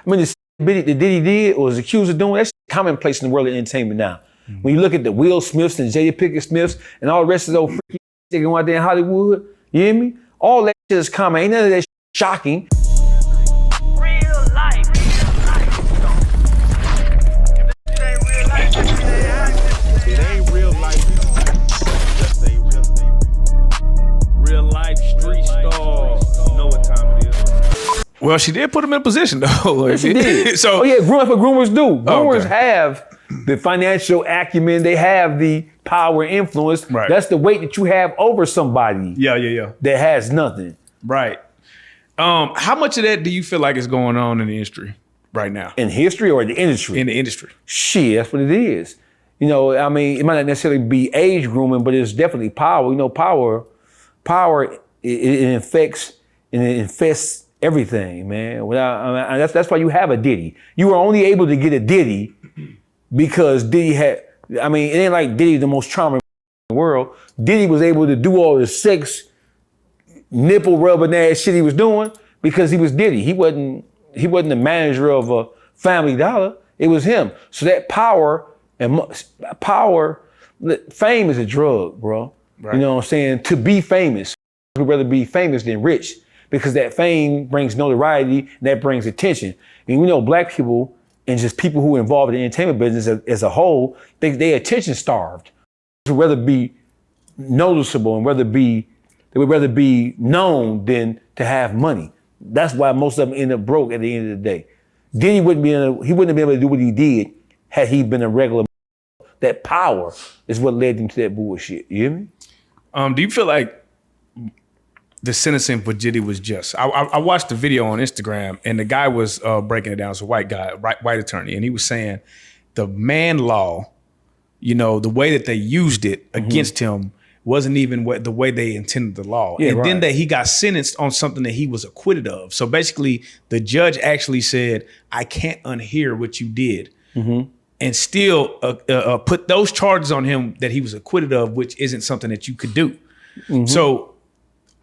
I mean, the shit that Diddy did or was accused of doing, that's commonplace in the world of entertainment now. When you look at the Will Smiths and Jada Pinkett Smiths and all the rest of those freaky shit going out there in Hollywood, you hear me? All that shit is common. Ain't none of that shit shocking. Real life. It ain't real life. Just ain't real thing. Real life street stars. Know what time it is. Well, she did put him in position though. Yes, she did. So, oh yeah, groomers do. Groomers okay. have the financial acumen. They have the power and influence. Right. That's the weight that you have over somebody. Yeah. That has nothing. Right. How much of that do you feel like is going on in the industry right now? In history or the industry? In the industry. Shit, that's what it is. You know, I mean, it might not necessarily be age grooming, but it's definitely power. You know, power, it infests everything, man. That's why you have a Diddy. You were only able to get a Diddy because Diddy had, I mean, it ain't like Diddy's the most charming in the world. Diddy was able to do all the sex, nipple rubbing ass shit he was doing because he was Diddy. He wasn't the manager of a Family Dollar. It was him. So that fame is a drug, bro. Right. You know what I'm saying? To be famous, we'd rather be famous than rich because that fame brings notoriety and that brings attention. And we know black people and just people who are involved in the entertainment business as a whole, they attention starved. They would rather be noticeable and they would rather be known than to have money. That's why most of them end up broke at the end of the day. Diddy wouldn't have been able to do what he did had he been a regular. That power is what led him to that bullshit. You hear me? Do you feel like the sentencing for Diddy was just? I watched the video on Instagram and the guy was breaking it down. It's a white guy, white attorney, and he was saying the man law, you know, the way that they used it against him wasn't even the way they intended the law. Yeah, and right. then that he got sentenced on something that he was acquitted of. So basically the judge actually said, I can't unhear what you did. And still put those charges on him that he was acquitted of, which isn't something that you could do. So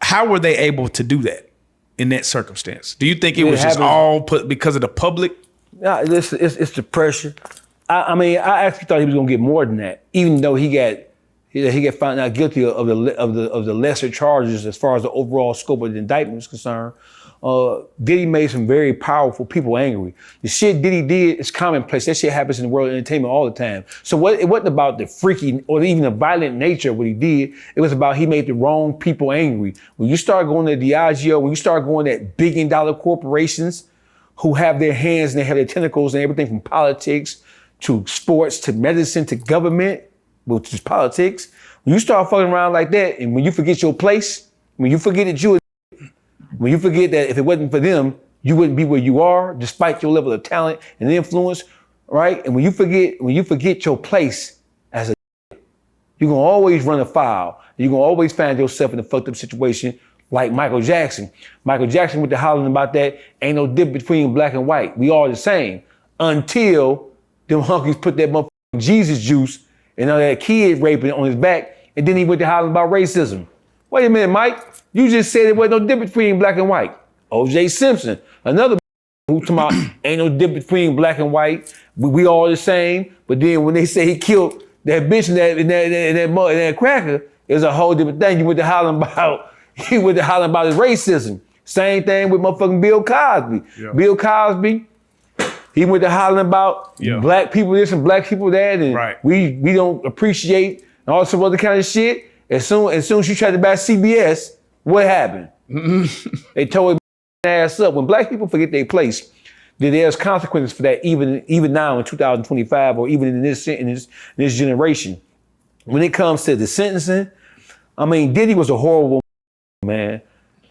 how were they able to do that in that circumstance? Do you think it was just all put because of the public? Yeah, it's the pressure. I mean, I actually thought he was gonna get more than that, even though he got found out guilty of the lesser charges as far as the overall scope of the indictment is concerned. Diddy made some very powerful people angry. The shit Diddy did is commonplace. That shit happens in the world of entertainment all the time. So it wasn't about the freaky or even the violent nature of what he did. It was about he made the wrong people angry. When you start going to Diageo, when you start going at billion-dollar corporations who have their hands and they have their tentacles and everything from politics to sports to medicine to government, which is politics. When you start fucking around like that and when you forget your place, when you forget that when you forget that if it wasn't for them, you wouldn't be where you are, despite your level of talent and influence, right? And when you forget your place as a, you're gonna always run afoul. You're gonna always find yourself in a fucked up situation like Michael Jackson. Michael Jackson went to hollering about that, ain't no difference between black and white. We all the same. Until them hunkies put that motherfucking Jesus juice and all that kid raping on his back, and then he went to hollering about racism. Wait a minute, Mike. You just said there wasn't no difference between black and white. O.J. Simpson, another who talking about ain't no difference between black and white. We all the same. But then when they say he killed that bitch in that cracker, it's a whole different thing. He went to hollering about his racism. Same thing with motherfucking Bill Cosby. Yeah. Bill Cosby, he went to hollering about black people this and black people that, and we don't appreciate and all some other kind of shit. As soon as you tried to buy CBS, what happened? They tore his ass up. When black people forget their place, then there's consequences for that even now in 2025 or even in this generation. When it comes to the sentencing, I mean, Diddy was a horrible man.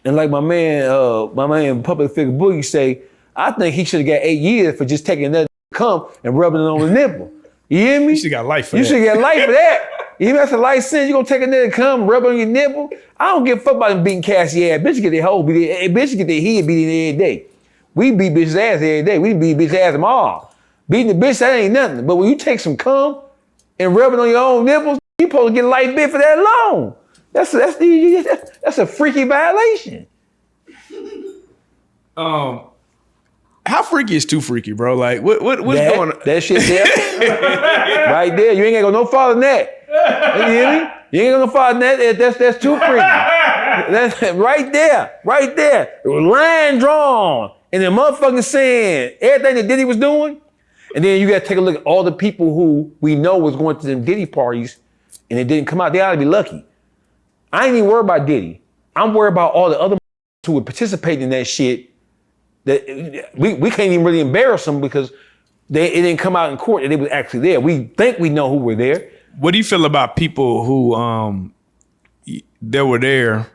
And like my man public figure Boogie say, I think he should have got 8 years for just taking another cum and rubbing it on the nipple. You hear me? You should have got life for that. You should get life for that. Even if that's a life sentence, you gonna take another cum, rub it on your nipple? I don't give a fuck about them beating Cassie ass. Bitches get their hoe beat, bitches get their head beaten every day. We beat bitches ass every day. We beat bitch ass them all. Beating the bitch, that ain't nothing. But when you take some cum and rub it on your own nipples, you supposed to get a life bit for that long. That's a freaky violation. How freaky is too freaky, bro? Like, what's going on? That shit there. Right there. You ain't gonna go no farther than that. You hear me? You ain't gonna go no farther than that. That's too freaky. That's right there. Right there. Line drawn. And the motherfucking saying everything that Diddy was doing. And then you gotta take a look at all the people who we know was going to them Diddy parties and it didn't come out. They ought to be lucky. I ain't even worried about Diddy. I'm worried about all the other who would participate in that shit. That we can't even really embarrass them because it didn't come out in court that they was actually there. We think we know who were there. What do you feel about people who they were there,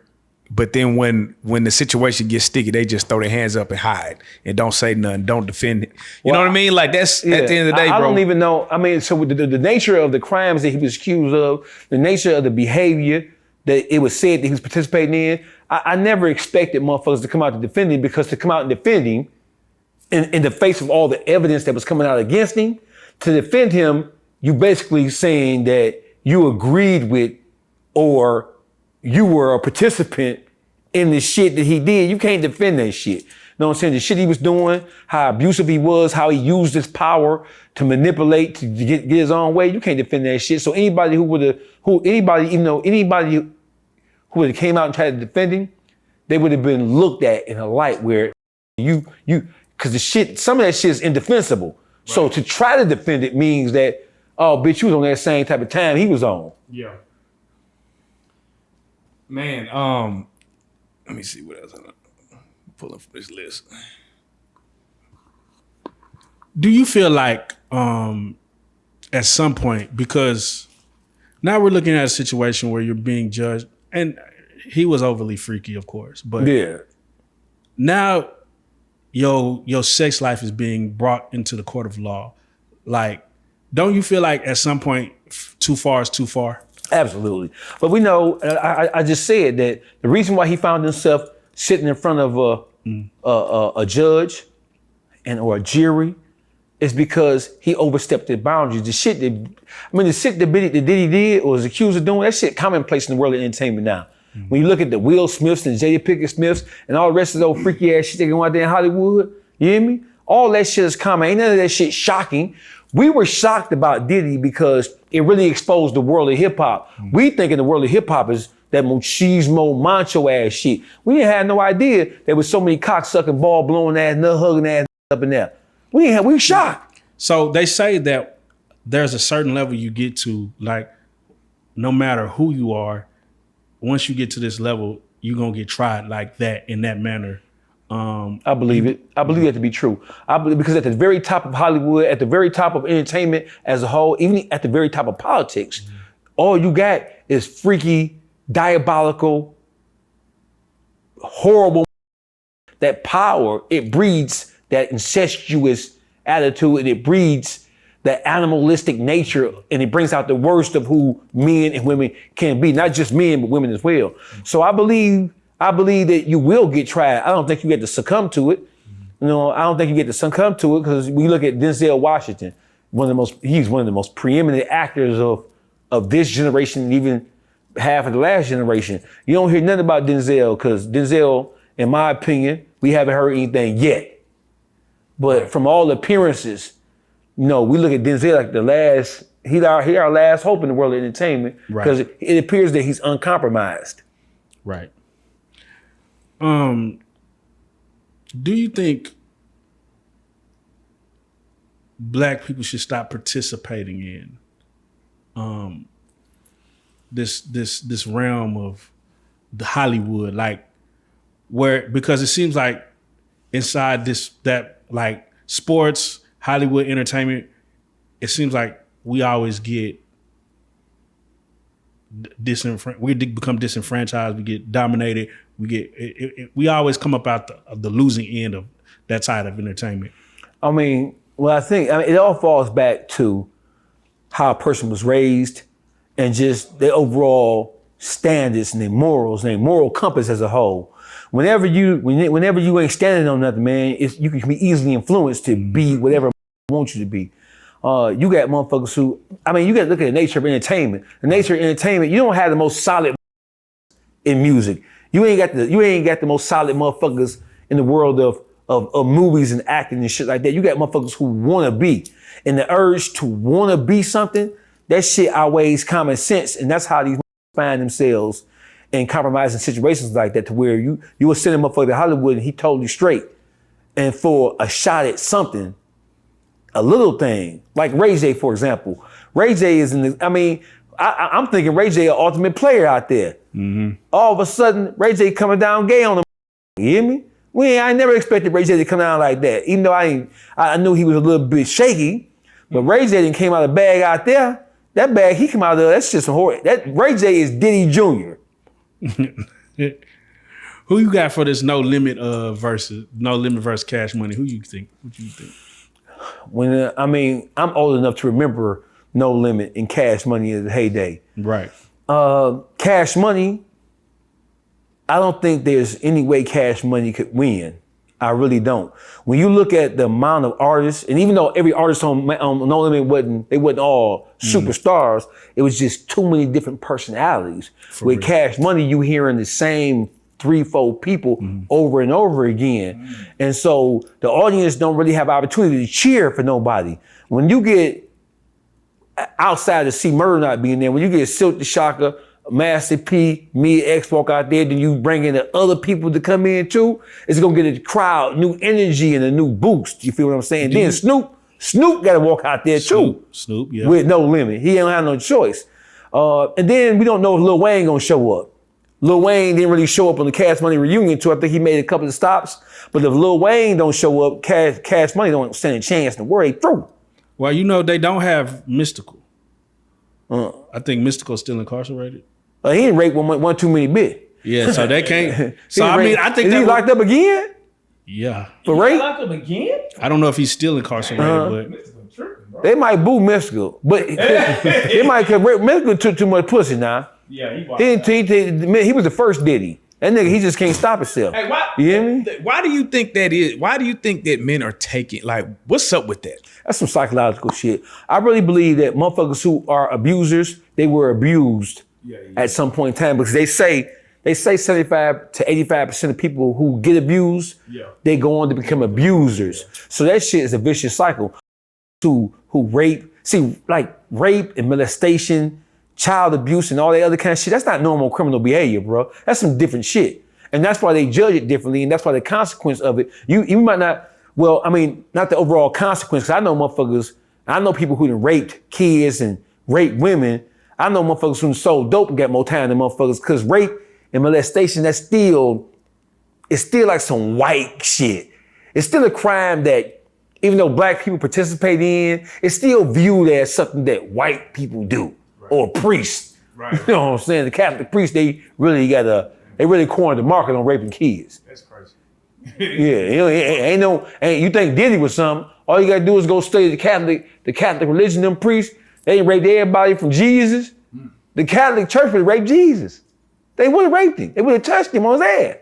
but then when the situation gets sticky, they just throw their hands up and hide and don't say nothing, don't defend it. You know what I mean? Like that's at the end of the day, bro. I don't even know. I mean, so the nature of the crimes that he was accused of, the nature of the behavior that it was said that he was participating in, I never expected motherfuckers to come out to defend him, because to come out and defend him in the face of all the evidence that was coming out against him, to defend him, you basically saying that you agreed with or you were a participant in the shit that he did. You can't defend that shit. You know what I'm saying? The shit he was doing, how abusive he was, how he used his power to manipulate to get his own way. You can't defend that shit. So anybody who would have came out and tried to defend him, they would have been looked at in a light where because the shit, some of that shit is indefensible. Right. So to try to defend it means that, oh, bitch, you was on that same type of time he was on. Yeah. Man, let me see what else I'm pulling from this list. Do you feel like at some point, because now we're looking at a situation where you're being judged, and he was overly freaky, of course, but yeah, now your sex life is being brought into the court of law. Like, don't you feel like at some point too far is too far? Absolutely. But we know, I just said that the reason why he found himself sitting in front of a judge or a jury is because he overstepped the boundaries. The shit that Diddy did or was accused of doing, that shit commonplace in the world of entertainment now. Mm-hmm. When you look at the Will Smiths and Jada Pinkett Smiths and all the rest of those freaky ass shit they go out there in Hollywood, you hear me? All that shit is common. Ain't none of that shit shocking. We were shocked about Diddy because it really exposed the world of hip hop. Mm-hmm. We think in the world of hip hop is that machismo, macho ass shit. We didn't have no idea there was so many cocksucking, ball blowing ass, nut hugging ass up in there. We were shocked. So they say that there's a certain level you get to, like, no matter who you are, once you get to this level, you're gonna get tried like that, in that manner. I believe it. I believe that to be true. I believe, because at the very top of Hollywood, at the very top of entertainment as a whole, even at the very top of politics, all you got is freaky, diabolical, horrible. That power, it breeds that incestuous attitude, and it breeds that animalistic nature, and it brings out the worst of who men and women can be, not just men, but women as well. So I believe that you will get tried. I don't think you get to succumb to it. You know, I don't think you get to succumb to it, because we look at Denzel Washington, he's one of the most preeminent actors of this generation, and even half of the last generation. You don't hear nothing about Denzel, because Denzel, in my opinion, we haven't heard anything yet. But from all appearances, you know, we look at Denzel like he's our last hope in the world of entertainment, because it appears that he's uncompromised. Right. Do you think Black people should stop participating in this realm of the Hollywood, like, because it seems like inside that like sports, Hollywood entertainment, it seems like we always get we become disenfranchised, we get dominated, we always come up out the losing end of that side of entertainment. I mean, it all falls back to how a person was raised and just their overall standards and their morals and their moral compass as a whole. Whenever you ain't standing on nothing, man, you can be easily influenced to be whatever want you to be. You got motherfuckers who, you got to look at the nature of entertainment. The nature of entertainment, you don't have the most solid in music. You ain't got the most solid motherfuckers in the world of movies and acting and shit like that. You got motherfuckers who wanna be. And the urge to wanna be something, that shit outweighs common sense. And that's how these find themselves in compromising situations like that, to where you will send a motherfucker to Hollywood and he totally straight. And for a shot at something, a little thing, like RayJ, for example. RayJ is I'm thinking RayJ an ultimate player out there. All of a sudden, RayJ coming down gay on him. You hear me? I never expected RayJ to come down like that. Even though I knew he was a little bit shaky, but RayJ didn't came out of the bag out there. That bag he came out of there, that's just some horror. That RayJ is Diddy Jr. Who you got for this No Limit versus Cash Money? Who you think? What do you think? I'm old enough to remember No Limit and Cash Money in the heyday. Right. Cash Money, I don't think there's any way Cash Money could win. I really don't. When you look at the amount of artists, and even though every artist on No Limit wasn't all superstars, it was just too many different personalities. With Cash Money, you hearing the same 3-4 people over and over again. And so the audience don't really have opportunity to cheer for nobody. When you get outside of C Murder not being there, when you get Silk the Shocker, Master P, me, X walk out there, then you bring in the other people to come in too, it's gonna get a crowd, new energy and a new boost. You feel what I'm saying? Then Snoop gotta walk out there too. Snoop, yeah. With No Limit. He don't have no choice. And then we don't know if Lil Wayne gonna show up. Lil Wayne didn't really show up on the Cash Money reunion tour. I think he made a couple of stops. But if Lil Wayne don't show up, Cash Money don't stand a chance in the world. They through. Well, they don't have Mystical. I think Mystical's still incarcerated. He didn't rape one too many bit. Yeah, so they can't. I think is he locked up again? Yeah. For rape? Locked up again? I don't know if he's still incarcerated, but they might boo Mystical, but they might cause Mystical took too much pussy now. Yeah, he was the first Diddy. That nigga, he just can't stop himself. Hey, why? You hear me? Why do you think that is? Why do you think that men are taking? Like, what's up with that? That's some psychological shit. I really believe that motherfuckers who are abusers, they were abused at some point in time, because they say 75 to 85% of people who get abused, they go on to become abusers. So that shit is a vicious cycle. Who rape, rape and molestation, child abuse and all that other kind of shit, that's not normal criminal behavior, bro. That's some different shit. And that's why they judge it differently, and that's why the consequence of it, you might not, not the overall consequence, because I know people who done raped kids and raped women. I know motherfuckers who sold dope and got more time than motherfuckers, because rape and molestation, it's still like some white shit. It's still a crime that, even though black people participate in, it's still viewed as something that white people do, or priests. Right. You know what I'm saying? The Catholic priests, they really cornered the market on raping kids. That's crazy. Yeah, you think Diddy was something? All you gotta do is go study the Catholic religion. Them priests, they raped everybody from Jesus. The Catholic Church would have raped Jesus. They would have raped him. They would have touched him on his ass.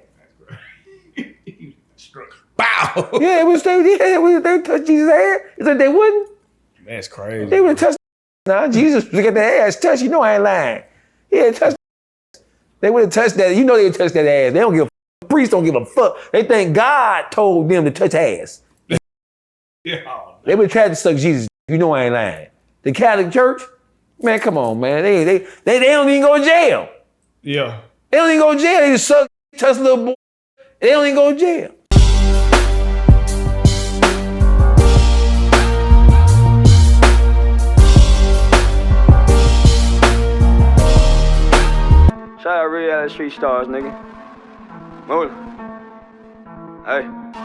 Bow. Yeah, they would touch Jesus' ass. It's like they wouldn't. That's crazy. They would have touched. Nah, Jesus would get their ass touched. You know I ain't lying. Yeah, touch. They would have touched that. You know they would touch that ass. They don't give a fuck. Priests don't give a fuck. They think God told them to touch ass. Yeah. They would have tried to suck Jesus. You know I ain't lying. The Catholic Church, man, come on, man. They don't even go to jail. Yeah. They don't even go to jail. They just suck, touch little boy. They don't even go to jail. Shout out Reallyfe Street Starz, nigga. Move. Hey.